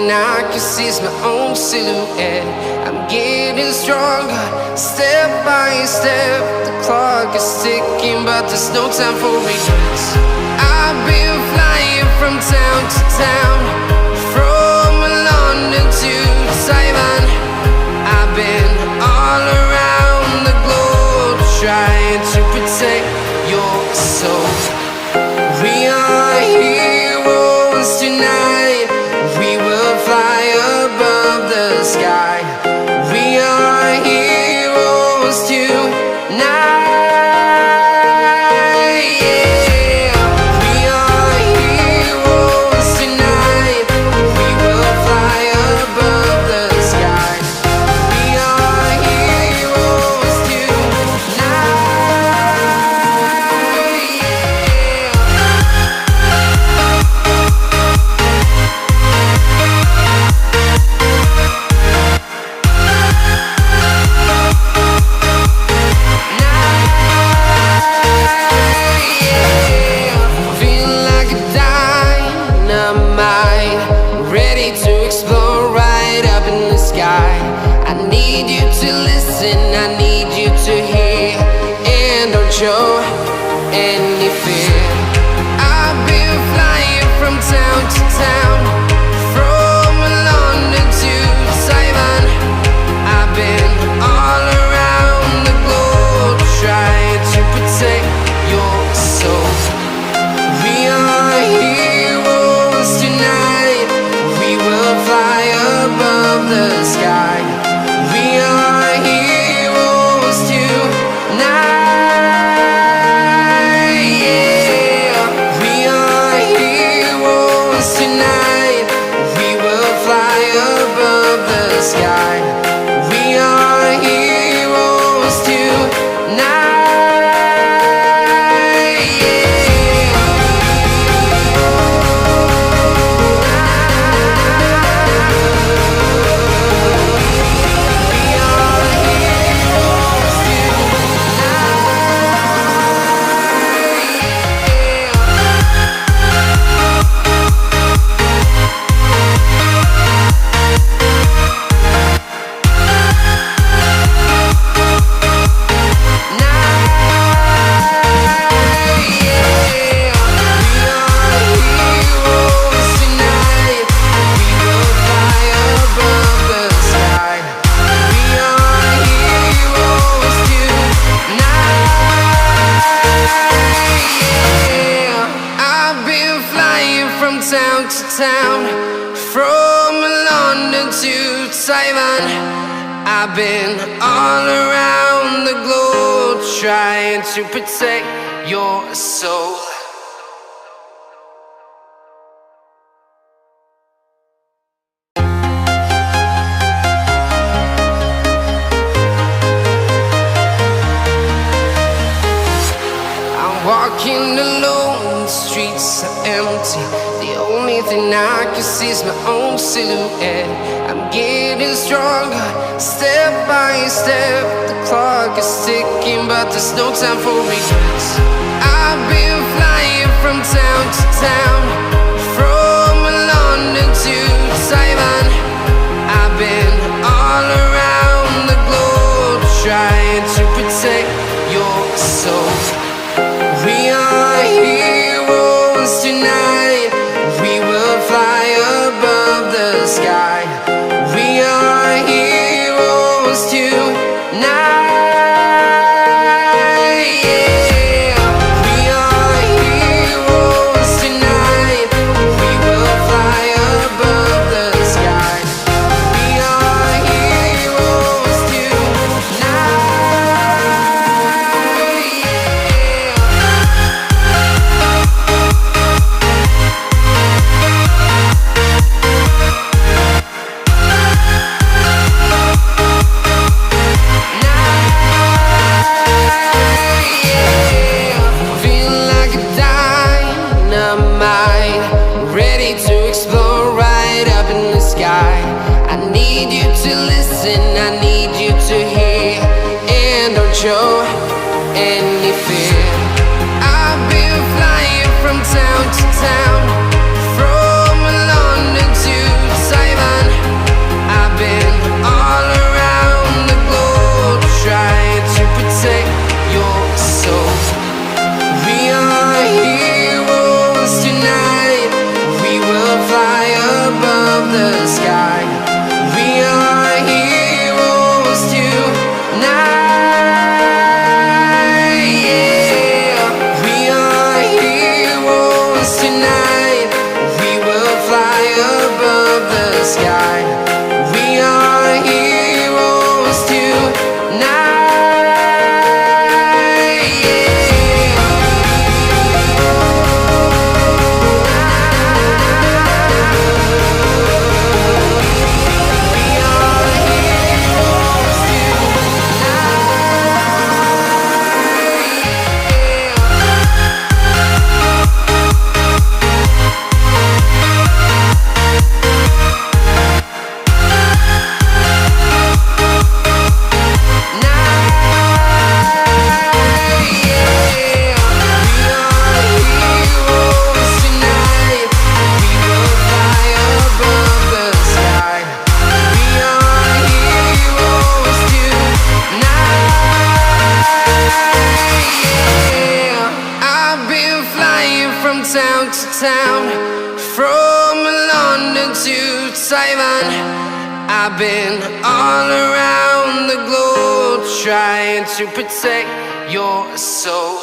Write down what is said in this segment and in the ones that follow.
thing I can see is my own silhouette. I'm getting stronger, step by step. The clock is ticking, but there's no time for regrets. I've been flying from town to town, from London to Taiwan. I've been all around the globe, trying to protect your soul. We are heroes tonight. We will fly above the sky. We are heroes tonight. Yeah. We are heroes tonight. We will fly above the sky. We are heroes tonight. I need you to hear, and don't show any fear. I've been flying from town to town, from London to Taiwan. I've been all around the globe, trying to protect your soul. We are heroes tonight. We will fly above the sky. We are heroes tonight. Yeah. We are heroes tonight. We will fly above the sky. We are heroes tonight. Yeah. Town to town, from London to Taiwan. I've been all around the globe, trying to protect your soul. I'm walking alone, the streets are empty. The only thing I can see is my own silhouette. I'm getting stronger, step by step. The clock is ticking, but there's no time for regrets. I've been flying from town to town, from London to Taiwan. I've been all around the globe, trying to protect your soul. We are heroes tonight. We will fly above the sky. We are heroes tonight. Yeah. We are heroes tonight. We will fly above the sky. We are heroes tonight. I need you to listen, I need you to hear, and don't show any fear. I've been flying from town to town, from London to Taiwan. Taiwan. I've been all around the globe trying to protect your soul.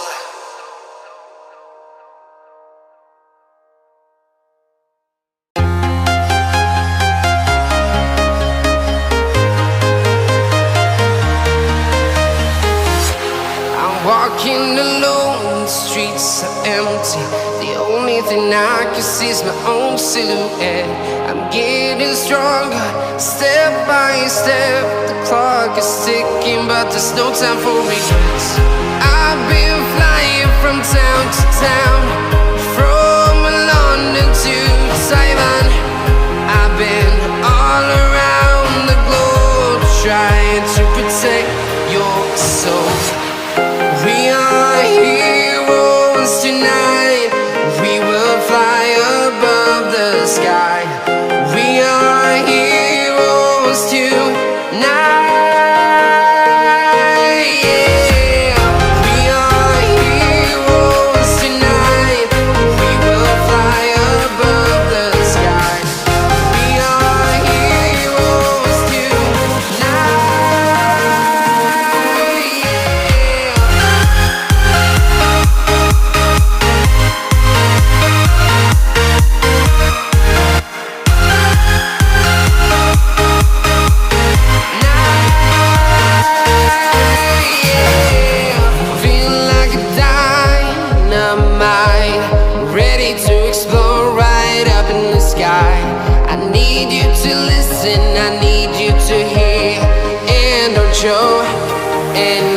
Walking alone, the streets are empty. The only thing I can see is my own silhouette. I'm getting stronger, step by step. The clock is ticking, but there's no time for regrets. I've been flying from town to town, from London to Taiwan. I've been all around the globe trying to protect your soul. We are heroes tonight. We will fly above the sky. We are heroes tonight. Yeah. We are heroes tonight. We will fly above the sky. We are heroes tonight. I need you to listen, I need you to hear, and don't show. And